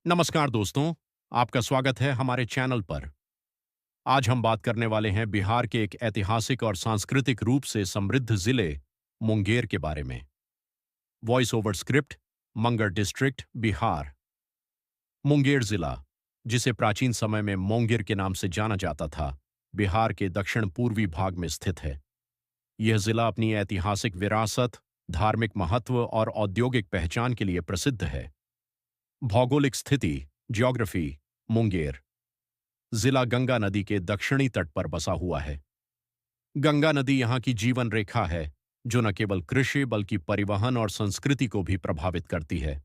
नमस्कार दोस्तों, आपका स्वागत है हमारे चैनल पर। आज हम बात करने वाले हैं बिहार के एक ऐतिहासिक और सांस्कृतिक रूप से समृद्ध जिले मुंगेर के बारे में। वॉइस ओवर स्क्रिप्ट, मंगर डिस्ट्रिक्ट, बिहार। मुंगेर जिला, जिसे प्राचीन समय में मोंगिर के नाम से जाना जाता था, बिहार के दक्षिण पूर्वी भाग में स्थित है। यह जिला अपनी ऐतिहासिक विरासत, धार्मिक महत्व और औद्योगिक पहचान के लिए प्रसिद्ध है। भौगोलिक स्थिति, ज्योग्राफी। मुंगेर जिला गंगा नदी के दक्षिणी तट पर बसा हुआ है। गंगा नदी यहाँ की जीवन रेखा है, जो न केवल कृषि बल्कि परिवहन और संस्कृति को भी प्रभावित करती है।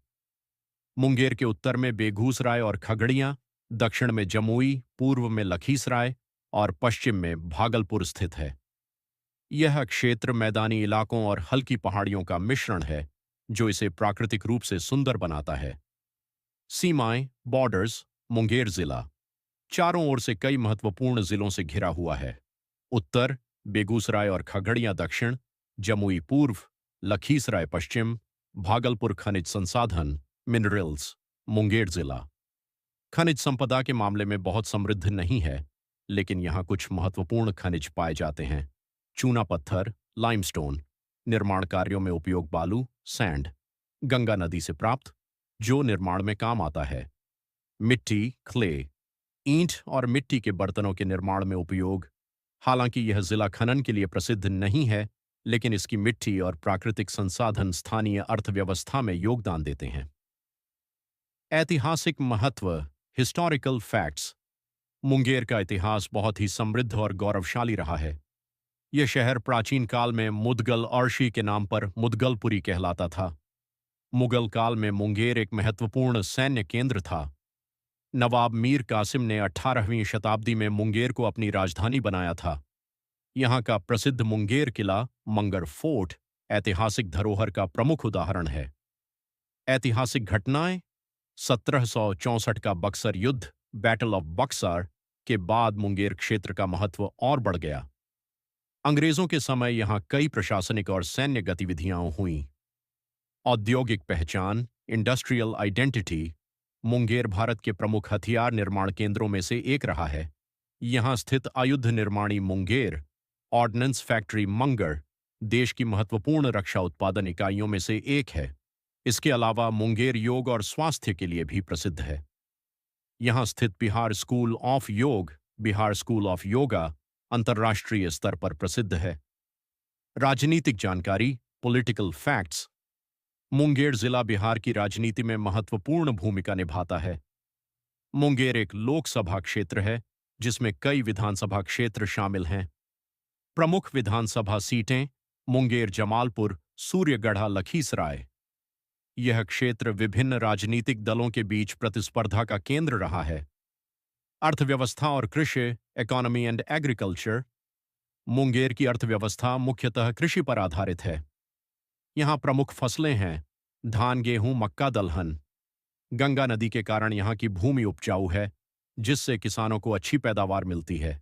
मुंगेर के उत्तर में बेगूसराय और खगड़िया, दक्षिण में जमुई, पूर्व में लखीसराय और पश्चिम में भागलपुर स्थित है। यह क्षेत्र मैदानी इलाकों और हल्की पहाड़ियों का मिश्रण है, जो इसे प्राकृतिक रूप से सुंदर बनाता है। सीमाएं, बॉर्डर्स। मुंगेर जिला चारों ओर से कई महत्वपूर्ण जिलों से घिरा हुआ है। उत्तर बेगूसराय और खगड़िया, दक्षिण जमुई, पूर्व लखीसराय, पश्चिम भागलपुर। खनिज संसाधन, मिनरल्स। मुंगेर जिला खनिज संपदा के मामले में बहुत समृद्ध नहीं है, लेकिन यहाँ कुछ महत्वपूर्ण खनिज पाए जाते हैं। चूना पत्थर, लाइमस्टोन। निर्माण कार्यों में उपयोग बालू, सैंड। गंगा नदी से प्राप्त, जो निर्माण में काम आता है। मिट्टी, क्ले। ईंट और मिट्टी के बर्तनों के निर्माण में उपयोग। हालांकि यह जिला खनन के लिए प्रसिद्ध नहीं है, लेकिन इसकी मिट्टी और प्राकृतिक संसाधन स्थानीय अर्थव्यवस्था में योगदान देते हैं। ऐतिहासिक महत्व, हिस्टोरिकल फैक्ट्स। मुंगेर का इतिहास बहुत ही समृद्ध और गौरवशाली रहा है। यह शहर प्राचीन काल में मुदगल अर्शी के नाम पर मुदगलपुरी कहलाता था। मुगल काल में मुंगेर एक महत्वपूर्ण सैन्य केंद्र था। नवाब मीर कासिम ने 18वीं शताब्दी में मुंगेर को अपनी राजधानी बनाया था। यहाँ का प्रसिद्ध मुंगेर किला, मंगर फोर्ट, ऐतिहासिक धरोहर का प्रमुख उदाहरण है। ऐतिहासिक घटनाएं: 1764 का बक्सर युद्ध, बैटल ऑफ बक्सर के बाद मुंगेर क्षेत्र का महत्व और बढ़ गया। अंग्रेजों के समय यहाँ कई प्रशासनिक और सैन्य गतिविधियां हुईं। औद्योगिक पहचान, इंडस्ट्रियल आइडेंटिटी। मुंगेर भारत के प्रमुख हथियार निर्माण केंद्रों में से एक रहा है। यहाँ स्थित आयुध निर्माणी मुंगेर ऑर्डनेंस फैक्ट्री मंगर देश की महत्वपूर्ण रक्षा उत्पादन इकाइयों में से एक है। इसके अलावा मुंगेर योग और स्वास्थ्य के लिए भी प्रसिद्ध है। यहाँ स्थित बिहार स्कूल ऑफ योग, बिहार स्कूल ऑफ योगा, अंतर्राष्ट्रीय स्तर पर प्रसिद्ध है। राजनीतिक जानकारी, पॉलिटिकल फैक्ट्स। मुंगेर जिला बिहार की राजनीति में महत्वपूर्ण भूमिका निभाता है। मुंगेर एक लोकसभा क्षेत्र है, जिसमें कई विधानसभा क्षेत्र शामिल हैं। प्रमुख विधानसभा सीटें: मुंगेर, जमालपुर, सूर्यगढ़ा, लखीसराय। यह क्षेत्र विभिन्न राजनीतिक दलों के बीच प्रतिस्पर्धा का केंद्र रहा है। अर्थव्यवस्था और कृषि, इकोनॉमी एंड एग्रीकल्चर। मुंगेर की अर्थव्यवस्था मुख्यतः कृषि पर आधारित है। यहाँ प्रमुख फसलें हैं धान, गेहूं, मक्का, दलहन। गंगा नदी के कारण यहाँ की भूमि उपजाऊ है, जिससे किसानों को अच्छी पैदावार मिलती है।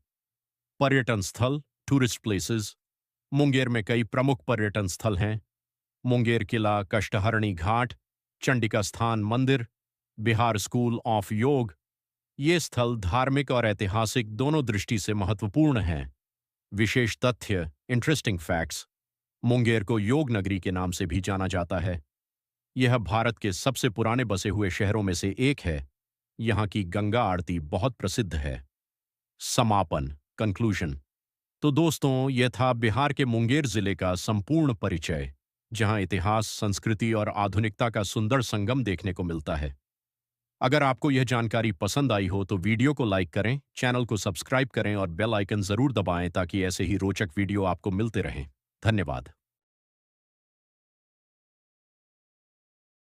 पर्यटन स्थल, टूरिस्ट प्लेसेस। मुंगेर में कई प्रमुख पर्यटन स्थल हैं। मुंगेर किला, कष्टहरणी घाट, चंडिका स्थान मंदिर, बिहार स्कूल ऑफ योग। ये स्थल धार्मिक और ऐतिहासिक दोनों दृष्टि से महत्वपूर्ण हैं। विशेष तथ्य, इंटरेस्टिंग फैक्ट्स। मुंगेर को योग नगरी के नाम से भी जाना जाता है। यह भारत के सबसे पुराने बसे हुए शहरों में से एक है। यहाँ की गंगा आरती बहुत प्रसिद्ध है। समापन, कंक्लूजन। तो दोस्तों, यह था बिहार के मुंगेर जिले का संपूर्ण परिचय, जहाँ इतिहास, संस्कृति और आधुनिकता का सुंदर संगम देखने को मिलता है। अगर आपको यह जानकारी पसंद आई हो तो वीडियो को लाइक करें, चैनल को सब्सक्राइब करें और बेल आइकन जरूर दबाएं ताकि ऐसे ही रोचक वीडियो आपको मिलते रहें। धन्यवाद।